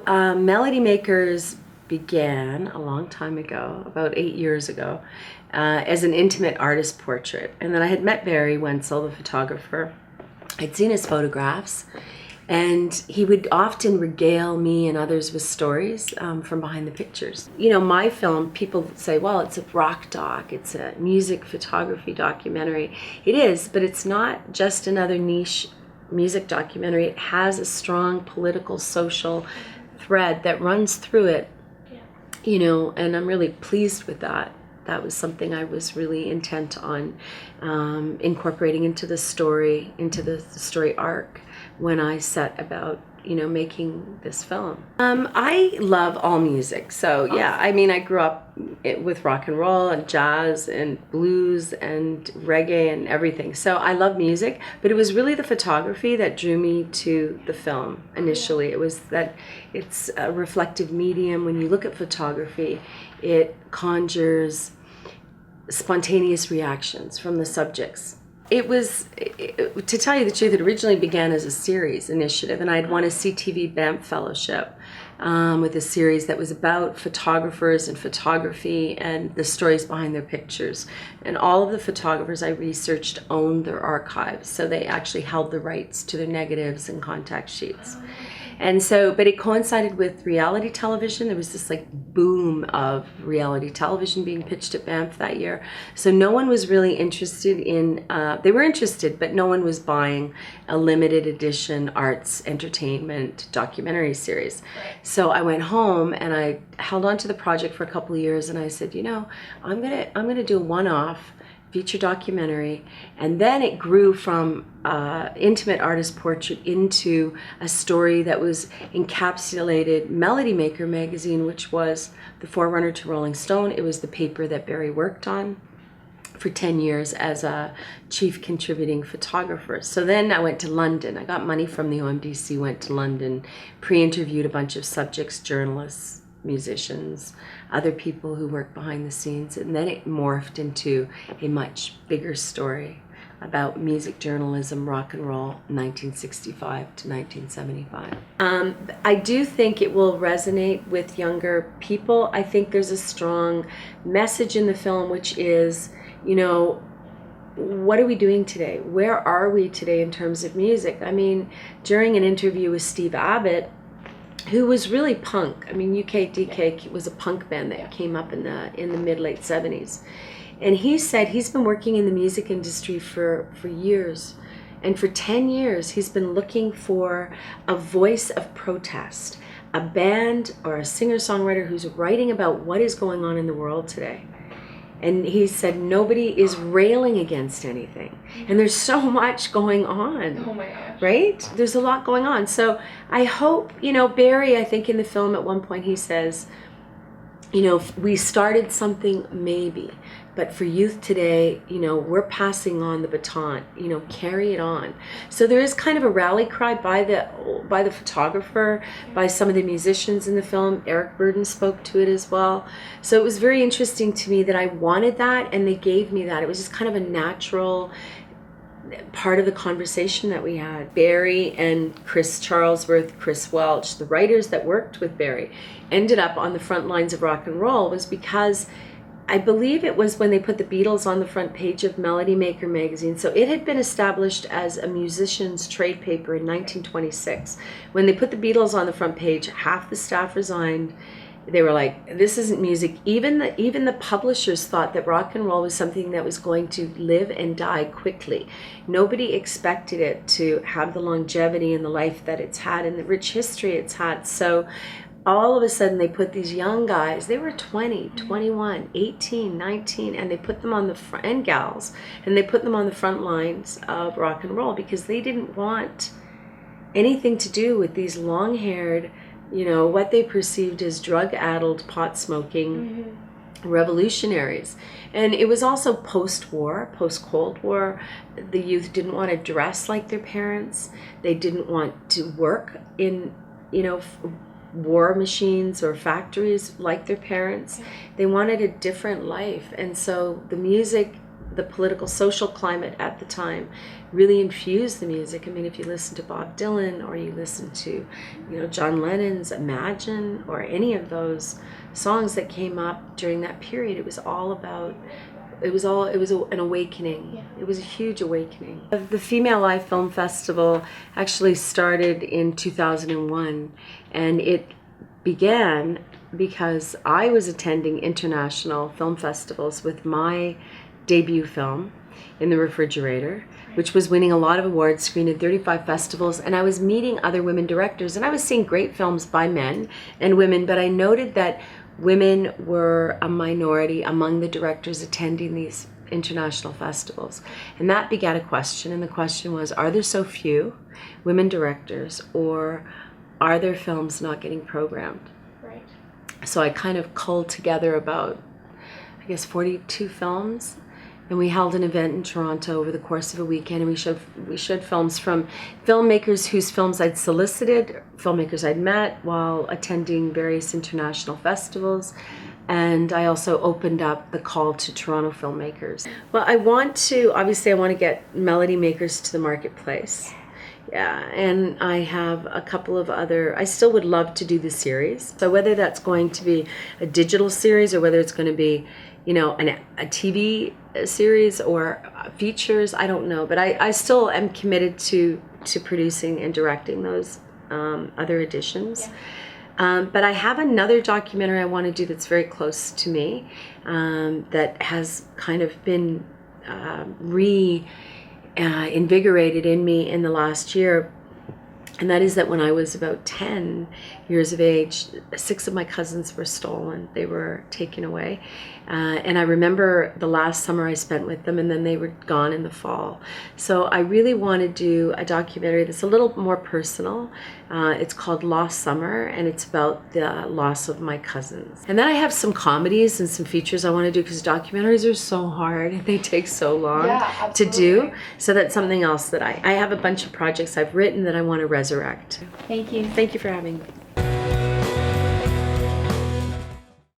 So Melody Makers began a long time ago, about 8 years ago, as an intimate artist portrait. And then I had met Barrie Wentzell, the photographer. I'd seen his photographs, and he would often regale me and others with stories from behind the pictures. You know, my film, people say, well, it's a rock doc, it's a music photography documentary. It is, but it's not just another niche music documentary. It has a strong political, social thread that runs through it, you know, and I'm really pleased with that. That was something I was really intent on incorporating into the story, into the story arc when I set about, you know, making this film. I love all music. So yeah, I mean, I grew up with rock and roll and jazz and blues and reggae and everything. So I love music, but it was really the photography that drew me to the film initially. It was that it's a reflective medium. When you look at photography, it conjures spontaneous reactions from the subjects. It was, to tell you the truth, it originally began as a series initiative, and I'd won a CTV Banff Fellowship with a series that was about photographers and photography and the stories behind their pictures. And all of the photographers I researched owned their archives, so they actually held the rights to their negatives and contact sheets. And so, but it coincided with reality television. There was this like boom of reality television being pitched at Banff that year. So no one was really interested in, they were interested, but no one was buying a limited edition arts entertainment documentary series. So I went home and I held on to the project for a couple of years, and I said, you know, I'm gonna do a one-off feature documentary. And then it grew from intimate artist portrait into a story that was encapsulated Melody Maker magazine, which was the forerunner to Rolling Stone. It was the paper that Barrie worked on for 10 years as a chief contributing photographer. So then I went to London. I got money from the OMDC, went to London, pre-interviewed a bunch of subjects, journalists, musicians, other people who work behind the scenes, and then it morphed into a much bigger story about music journalism, rock and roll, 1965 to 1975. I do think it will resonate with younger people. I think there's a strong message in the film, which is, you know, what are we doing today? Where are we today in terms of music? I mean, during an interview with Steve Abbott, who was really punk. I mean, UK was a punk band that came up in the mid-late 70s. And he said he's been working in the music industry for years. And for 10 years, he's been looking for a voice of protest, a band or a singer-songwriter who's writing about what is going on in the world today. And he said nobody is railing against anything. And there's so much going on. Oh my gosh. Right? There's a lot going on. So I hope, you know, Barrie, I think in the film at one point he says, you know, we started something maybe, but for youth today, you know, we're passing on the baton, you know, carry it on. So there is kind of a rally cry by the photographer, by some of the musicians in the film. Eric Burden spoke to it as well. So it was very interesting to me that I wanted that, and they gave me that. It was just kind of a natural part of the conversation that we had. Barrie and Chris Charlesworth, Chris Welch, the writers that worked with Barrie, ended up on the front lines of rock and roll was because I believe it was when they put the Beatles on the front page of Melody Maker magazine. So it had been established as a musician's trade paper in 1926. When they put the Beatles on the front page, half the staff resigned. They were like, this isn't music. Even the publishers thought that rock and roll was something that was going to live and die quickly. Nobody expected it to have the longevity and the life that it's had and the rich history it's had. So all of a sudden they put these young guys, they were 20, 21, 18, 19, and they put them on the front, and gals, and they put them on the front lines of rock and roll because they didn't want anything to do with these long-haired, you know, what they perceived as drug-addled, pot-smoking revolutionaries. And it was also post-war, post-Cold War. The youth didn't want to dress like their parents. They didn't want to work in, you know, war machines or factories like their parents. They wanted a different life. And so the music the political social climate at the time really infused the music. I mean, if you listen to Bob Dylan, or you listen to, John Lennon's Imagine, or any of those songs that came up during that period, it was an awakening. Yeah. It was a huge awakening. The Female Live Film Festival actually started in 2001, and it began because I was attending international film festivals with my debut film, In the Refrigerator, which was winning a lot of awards, screened in 35 festivals, and I was meeting other women directors, and I was seeing great films by men and women, but I noted that women were a minority among the directors attending these international festivals. And that begat a question, and the question was, are there so few women directors, or are there films not getting programmed? Right. So I kind of culled together about, 42 films, and we held an event in Toronto over the course of a weekend, and we showed films from filmmakers whose films I'd solicited, filmmakers I'd met while attending various international festivals, and I also opened up the call to Toronto filmmakers. Well, I want to get melody makers to the marketplace. Yeah, and I have a couple of I still would love to do the series. So whether that's going to be a digital series, or whether it's going to be, a TV series or features, I don't know. But I still am committed to producing and directing those other editions. Yeah. But I have another documentary I want to do that's very close to me, that has kind of been invigorated in me in the last year. And that is that when I was about 10 years of age, 6 of my cousins were stolen. They were taken away. And I remember the last summer I spent with them, and then they were gone in the fall. So I really want to do a documentary that's a little more personal. It's called Lost Summer, and it's about the loss of my cousins. And then I have some comedies and some features I want to do, because documentaries are so hard and they take so long to do. So that's something else that I have a bunch of projects I've written that I want to resurrect. Thank you. Thank you for having me.